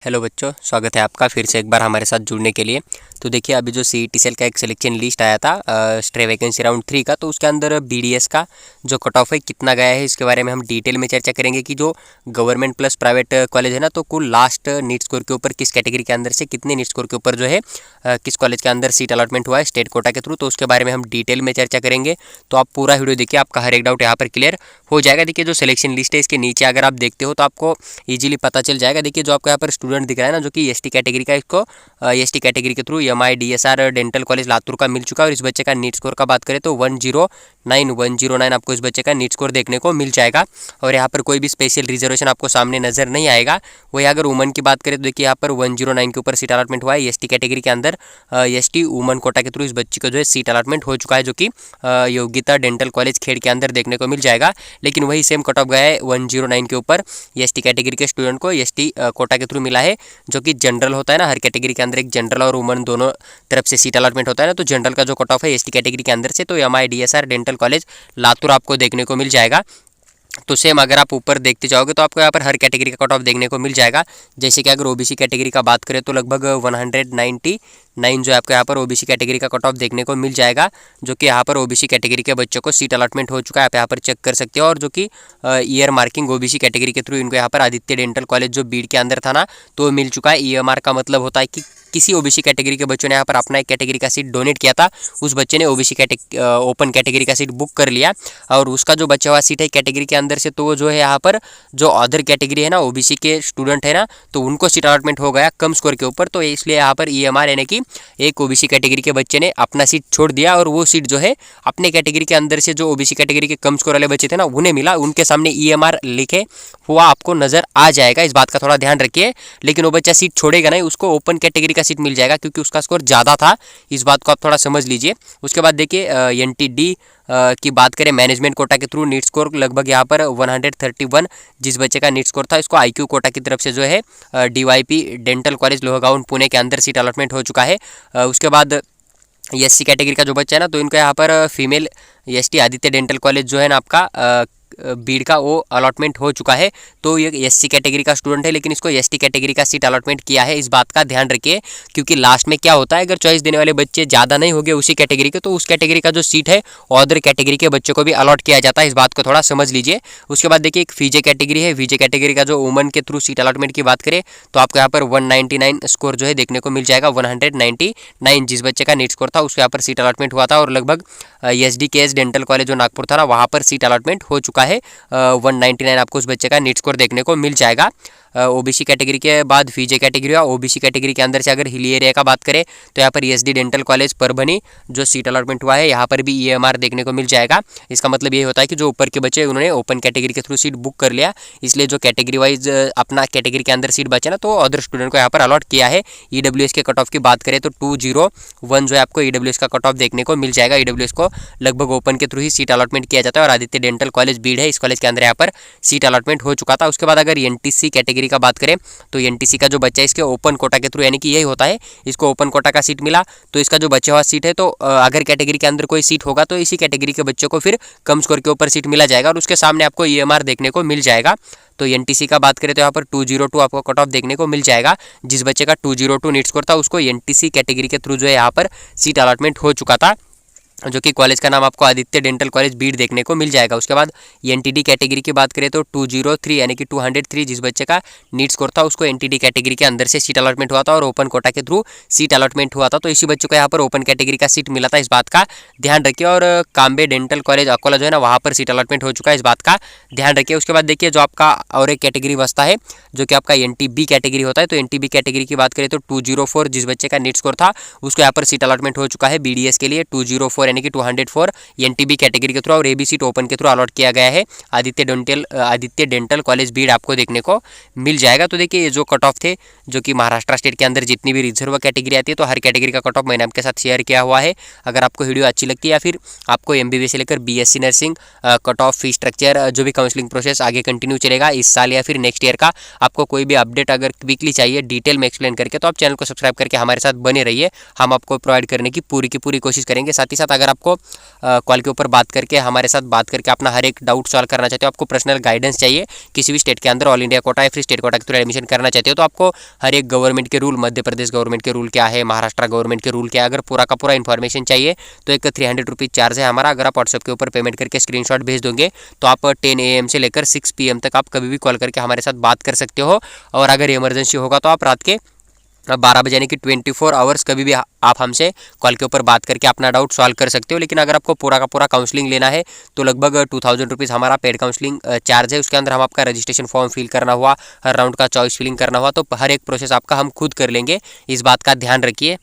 Hello बच्चों, स्वागत है आपका फिर से एक बार हमारे साथ जुड़ने के लिए। तो देखिए, अभी जो सीईटी सेल का एक सिलेक्शन लिस्ट आया था स्ट्रे वैकेंसी राउंड 3 का, तो उसके अंदर बीडीएस का जो कट ऑफ है कितना गया है, इसके बारे में हम डिटेल में चर्चा करेंगे कि जो गवर्नमेंट प्लस प्राइवेट कॉलेज है ना, तो कुल लास्ट नीट स्कोर के ऊपर किस कैटेगरी के अंदर से कितने नीट स्कोर के ऊपर जो है किस कॉलेज के अंदर सीट अलॉटमेंट हुआ है स्टेट कोटा के थ्रू, तो उसके बारे में हम डिटेल में चर्चा करेंगे। तो आप पूरा वीडियो देखिए, आपका हर एक डाउट यहाँ पर क्लियर हो जाएगा। देखिए, जो सिलेक्शन लिस्ट है इसके नीचे अगर आप देखते हो तो आपको ईजिली पता चल जाएगा। देखिए, जो आपको यहाँ पर स्टूडेंट दिख रहा है ना, जो कि एसटी कैटेगरी का, इसको एसटी कैटेगरी के through MIDSR dental college Latur का मिल चुका है। और इस बच्चे का नीट स्कोर का बात करें तो 109 आपको इस बच्चे का नीट स्कोर देखने को मिल जाएगा। और यहाँ पर कोई भी स्पेशल रिजर्वेशन आपको सामने नजर नहीं आएगा। वही अगर वुमन की बात करें तो देखिए, यहाँ पर 109 के ऊपर सीट अलॉटमेंट हुआ है एसटी कैटेगरी के अंदर। एसटी वुमन कोटा के थ्रू इस बच्चे को जो है सीट अलॉटमेंट हो चुका है, जो कि योग्यता डेंटल कॉलेज खेड़ के अंदर देखने को मिल जाएगा। लेकिन वही सेम कट ऑफ गया है 109 के ऊपर एसटी कैटेगरी के स्टूडेंट को एसटी कोटा के थ्रू मिला है, जो कि जनरल होता है ना, हर कैटेगरी के अंदर एक जनरल और वुमन दोनों तरफ से सीट अलॉटमेंट होता है ना। तो जनरल का जो कट ऑफ है एसटी कैटेगरी के अंदर से, तो MIDSR डेंटल कॉलेज लातूर आपको देखने को मिल जाएगा। तो सेम अगर आप ऊपर देखते जाओगे तो आपको यहाँ पर हर कैटेगरी का कट ऑफ देखने को मिल जाएगा। जैसे कि अगर ओबीसी कैटेगरी का बात करें तो लगभग 199 जो आपको यहाँ पर ओबीसी कैटेगरी का कट ऑफ देखने को मिल जाएगा, जो कि यहाँ पर ओबीसी कैटेगरी के बच्चों को सीट अलॉटमेंट हो चुका है। आप यहाँ पर चेक कर सकते हो। और जो कि ईयर मार्किंग ओबीसी कैटेगरी के थ्रू इनको यहाँ पर आदित्य डेंटल कॉलेज जो बीड के अंदर था ना, तो मिल चुका है। EMR का मतलब होता है कि किसी ओबीसी कैटेगरी के बच्चों ने यहाँ पर अपना एक कैटेगरी का सीट डोनेट किया था, उस बच्चे ने ओबीसी ओपन कैटेगरी का सीट बुक कर लिया और उसका जो बचा हुआ सीट है कैटेगरी के अंदर से, तो वो जो है यहाँ पर जो अदर कैटेगरी है ना, ओबीसी के स्टूडेंट है ना, तो उनको सीट अलॉटमेंट हो गया कम स्कोर के ऊपर। तो इसलिए यहाँ पर EMR यानी कि एक ओबीसी कैटेगरी के बच्चे ने अपना सीट छोड़ दिया और वो सीट जो है अपने कैटेगरी के अंदर से जो ओबीसी कैटेगरी के कम स्कोर वाले बच्चे थे ना, उन्हें मिला। उनके सामने EMR लिखे हुआ आपको नजर आ जाएगा, इस बात का थोड़ा ध्यान रखिए। लेकिन वो बच्चा सीट छोड़ेगा नहीं, उसको ओपन कैटेगरी का सीट मिल जाएगा क्योंकि उसका स्कोर ज़्यादा था। इस बात को आप थोड़ा समझ लीजिए। उसके बाद देखिए, NTD की बात करें मैनेजमेंट कोटा के थ्रू नीट स्कोर लगभग यहाँ पर 131 जिस बच्चे का नीट स्कोर था, इसको IQ कोटा की तरफ से जो है DYP dental college Lohegaon Pune के अंदर सीट अलॉटमेंट हो चुका है। उसके बाद SC कैटेगरी का जो बच्चा है ना, तो इनको यहाँ पर female ST Aditya dental college जो है ना आपका बीड का, वो अलॉटमेंट हो चुका है। तो ये SC कैटेगरी का स्टूडेंट है, लेकिन इसको ST कैटेगरी का सीट अलॉटमेंट किया है। इस बात का ध्यान रखिए, क्योंकि लास्ट में क्या होता है, अगर चॉइस देने वाले बच्चे ज़्यादा नहीं हो गए उसी कैटेगरी के, तो उस कैटेगरी का जो सीट है अदर कैटेगरी के बच्चों को भी अलॉट किया जाता है। इस बात को थोड़ा समझ लीजिए। उसके बाद देखिए, एक VJ कैटेगरी है। VJ कैटेगरी का जो वुमन के थ्रू सीट अलॉटमेंट की बात करें तो आपको यहाँ पर 199 स्कोर जो है देखने को मिल जाएगा। 199 जिस बच्चे का नीट स्कोर था उसको यहाँ पर सीट अलॉटमेंट हुआ था। और लगभग SDKS डेंटल कॉलेज जो नागपुर था ना, वहाँ पर सीट अलॉटमेंट हो चुका है। 199 आपको उस बच्चे का नीट स्कोर देखने को मिल जाएगा। ओबीसी कैटेगरी के बाद VJ कैटेगरी और ओबीसी कैटेगरी के अंदर से अगर हिली एरिया का बात करें तो यहाँ पर SD डेंटल कॉलेज परभनी जो सीट अलॉटमेंट हुआ है, यहाँ पर भी EMR देखने को मिल जाएगा। इसका मतलब ये होता है कि जो ऊपर के बच्चे उन्होंने ओपन कैटेगरी के थ्रू सीट बुक कर लिया, इसलिए जो कैटेगरी वाइज अपना कैटेगरी के अंदर सीट बचा ना, तो अदर स्टूडेंट को यहाँ पर अलॉट किया है। EWS के कट ऑफ की बात करें तो 201 जो है आपको EWS का कट ऑफ देखने को मिल जाएगा। EWS को लगभग ओपन के थ्रू ही सीट अलॉटमेंट किया जाता है और आदित्य डेंटल कॉलेज बीड है, इस कॉलेज के अंदर यहाँ पर सीट अलॉटमेंट हो चुका था। उसके बाद अगर NTC कैटेगरी का बात करें तो NTC का जो बच्चा है इसके ओपन कोटा के थ्रू, यानी कि यही होता है, इसको ओपन कोटा का सीट मिला, तो इसका जो बचा हुआ सीट है, तो अगर कैटेगरी के अंदर कोई सीट होगा तो इसी कैटेगरी के बच्चों को फिर कम स्कोर के ऊपर सीट मिला जाएगा और उसके सामने आपको EMR देखने को मिल जाएगा। तो NTC का बात करें तो यहाँ पर 202 आपको कट ऑफ देखने को मिल जाएगा। जिस बच्चे का 202 नीट स्कोर था उसको NTC कैटेगरी के थ्रू जो है यहाँ पर सीट अलॉटमेंट हो चुका था, जो कि कॉलेज का नाम आपको आदित्य डेंटल कॉलेज बीड देखने को मिल जाएगा। उसके बाद NTD कैटेगरी की बात करें तो 203 यानी कि 203 जिस बच्चे का नीट स्कोर था उसको NTD कैटेगरी के अंदर से सीट अलॉटमेंट हुआ था और ओपन कोटा के थ्रू सीट अलॉटमेंट हुआ था, तो इसी बच्चों को यहाँ पर ओपन कैटेगरी का सीट मिला था। इस बात का ध्यान रखिए। और काम्बे डेंटल कॉलेज अकोला जो है ना, वहाँ पर सीट अलॉटमेंट हो चुका है, इस बात का ध्यान रखिए। उसके बाद देखिए, जो आपका और एक कैटेगरी बसता है जो कि आपका NTB कैटेगरी होता है, तो NTB कैटेगरी की बात करें तो 204 जिस बच्चे का नीट स्कोर था उसको यहाँ पर सीट अलॉटमेंट हो चुका है BDS के लिए। 204 यानी कि 204 NTB कैटेगरी के थ्रू और AB सीट ओपन के थ्रू अलॉट किया गया है। आदित्य डेंटल कॉलेज बीड आपको देखने को मिल जाएगा। तो देखिए, ये जो कट ऑफ थे, जो कि महाराष्ट्र स्टेट के अंदर जितनी भी रिजर्व कैटेगरी आती है, तो हर कैटेगरी का कट ऑफ मैंने आपके साथ शेयर किया हुआ है। अगर आपको वीडियो अच्छी लगती है या फिर आपको MBBS से लेकर BSc nursing cut off fee structure जो भी काउंसलिंग प्रोसेस आगे कंटिन्यू चलेगा इस साल या फिर नेक्स्ट ईयर का, आपको कोई भी अपडेट अगर वीकली चाहिए डिटेल में एक्सप्लेन करके, तो आप चैनल को सब्सक्राइब करके हमारे साथ बने रहिए। हम आपको प्रोवाइड करने की पूरी कोशिश करेंगे। साथ ही साथ अगर आपको कॉल के ऊपर बात करके हमारे साथ बात करके अपना हर एक डाउट सॉल्व करना चाहते हो, आपको पर्सनल गाइडेंस चाहिए किसी भी स्टेट के अंदर, ऑल इंडिया कोटा या फिर स्टेट कोटा के थ्रू एडमिशन करना चाहते हो, तो आपको हर एक गवर्नमेंट के रूल, मध्य प्रदेश गवर्नमेंट के रूल क्या है, महाराष्ट्र गवर्नमेंट के रूल क्या है, अगर पूरा का पूरा इन्फॉर्मेशन चाहिए तो एक 300 रुपीज़ चार्ज है हमारा। अगर आप व्हाट्सएप के ऊपर पेमेंट करके स्क्रीनशॉट भेज दोगे तो आप 10 AM से लेकर 6 PM तक आप कभी भी कॉल करके हमारे साथ बात कर सकते हो। और अगर इमरजेंसी होगा तो आप रात के 12 बजे यानी कि 24 आवर्स कभी भी आप हमसे कॉल के ऊपर बात करके अपना डाउट सॉल्व कर सकते हो। लेकिन अगर आपको पूरा का पूरा काउंसलिंग लेना है तो लगभग 2000 रुपीज़ हमारा पेड काउंसलिंग चार्ज है। उसके अंदर हम आपका रजिस्ट्रेशन फॉर्म फिल करना हुआ, हर राउंड का चॉइस फिलिंग करना हुआ, तो हर एक प्रोसेस आपका हम खुद कर लेंगे। इस बात का ध्यान रखिए।